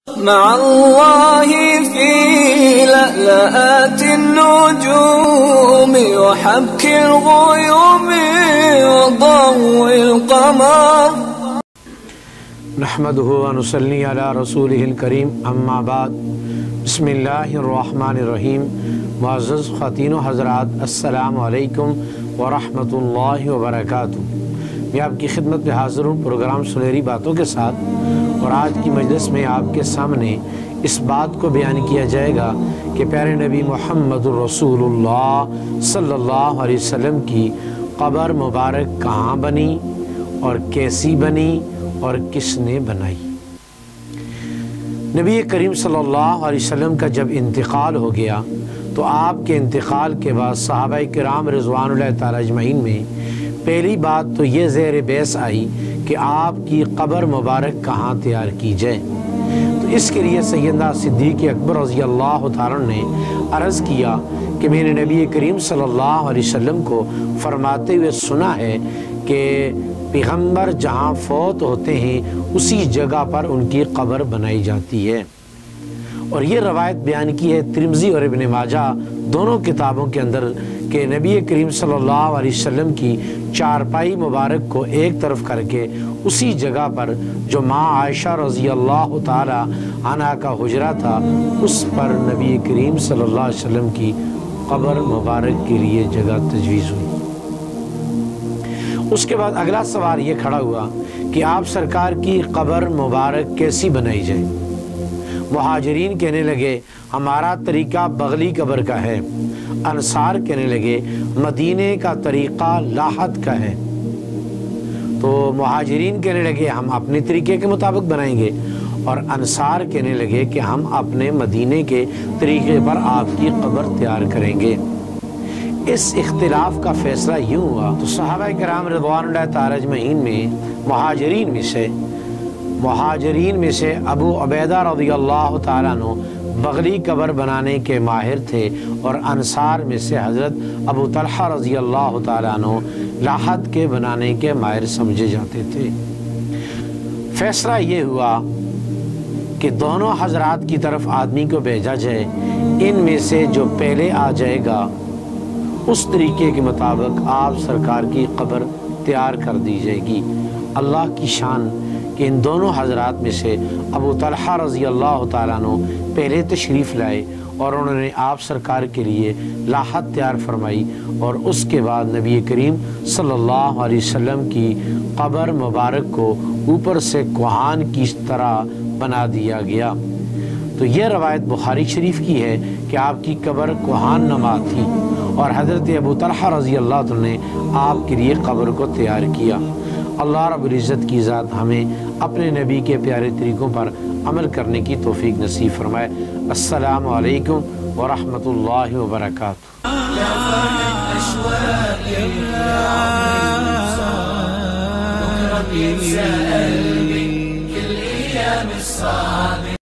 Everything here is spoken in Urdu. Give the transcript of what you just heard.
مع الله في لألآت النجوم وحبك الغيوم وضوء القمر نحمده ونصلي على رسوله الكريم اما بعد بسم اللہ الرحمن الرحیم۔ معزز خواتین و حضرات، السلام علیکم ورحمۃ اللہ وبرکاتہ۔ میں آپ کی خدمت میں حاضر ہوں پروگرام سنہری باتوں کے ساتھ، اور آج کی مجلس میں آپ کے سامنے اس بات کو بیان کیا جائے گا کہ پیارے نبی محمد الرسول اللہ صلی اللہ علیہ وسلم کی قبر مبارک کہاں بنی اور کیسی بنی اور کس نے بنائی۔ نبی کریم صلی اللہ علیہ وسلم کا جب انتقال ہو گیا تو آپ کے انتقال کے بعد صحابہ کرام رضوان اللہ تعالی اجمعین میں پہلی بات تو یہ زیر بحث آئی کہ آپ کی قبر مبارک کہاں تیار کی جائے۔ تو اس کے لیے سیدنا صدیق اکبر رضی اللہ تعالیٰ نے عرض کیا کہ میں نے نبی کریم صلی اللہ علیہ وسلم کو فرماتے ہوئے سنا ہے کہ پیغمبر جہاں فوت ہوتے ہیں اسی جگہ پر ان کی قبر بنائی جاتی ہے۔ اور یہ روایت بیان کی ہے ترمذی اور ابن ماجہ دونوں کتابوں کے اندر کہ نبی کریم صلی اللہ علیہ وسلم کی چارپائی مبارک کو ایک طرف کر کے اسی جگہ پر جو ماں عائشہ رضی اللہ تعالی عنہا کا حجرہ تھا اس پر نبی کریم صلی اللہ علیہ وسلم کی قبر مبارک کے لیے جگہ تجویز ہوئی۔ اس کے بعد اگلا سوال یہ کھڑا ہوا کہ آپ سرکار کی قبر مبارک کیسی بنائی جائے۔ مہاجرین کہنے لگے ہمارا طریقہ بغلی قبر کا ہے، انصار کہنے لگے مدینے کا طریقہ لاحد کا ہے۔ تو مہاجرین کہنے لگے ہم اپنے طریقے کے مطابق بنائیں گے، اور انصار کہنے لگے کہ ہم اپنے مدینے کے طریقے پر آپ کی قبر تیار کریں گے۔ اس اختلاف کا فیصلہ یوں ہوا تو صحابہ کرام رضوان اللہ تعالی اجمعین میں مہاجرین میں سے ابو عبیدہ رضی اللہ تعالیٰ عنہ بغلی قبر بنانے کے ماہر تھے، اور انصار میں سے حضرت ابو طلحہ رضی اللہ تعالیٰ عنہ لاحد کے بنانے کے ماہر سمجھے جاتے تھے۔ فیصلہ یہ ہوا کہ دونوں حضرات کی طرف آدمی کو بھیجا جائے، ان میں سے جو پہلے آ جائے گا اس طریقے کے مطابق آپ سرکار کی قبر تیار کر دی جائے گی۔ اللہ کی شان کہ ان دونوں حضرات میں سے ابو طلحہ رضی اللہ تعالیٰ عنہ پہلے تشریف لائے اور انہوں نے آپ سرکار کے لیے لاحد تیار فرمائی، اور اس کے بعد نبی کریم صلی اللہ علیہ وسلم کی قبر مبارک کو اوپر سے کوہان کی طرح بنا دیا گیا۔ تو یہ روایت بخاری شریف کی ہے کہ آپ کی قبر کوہان نما تھی، اور حضرت ابو طلحہ رضی اللہ عنہ نے آپ کے لیے قبر کو تیار کیا۔ اللہ رب العزت کی ذات ہمیں اپنے نبی کے پیارے طریقوں پر عمل کرنے کی توفیق نصیب فرمائے۔ السلام علیکم ورحمۃ اللہ وبرکاتہ۔ كل أيام الصلاة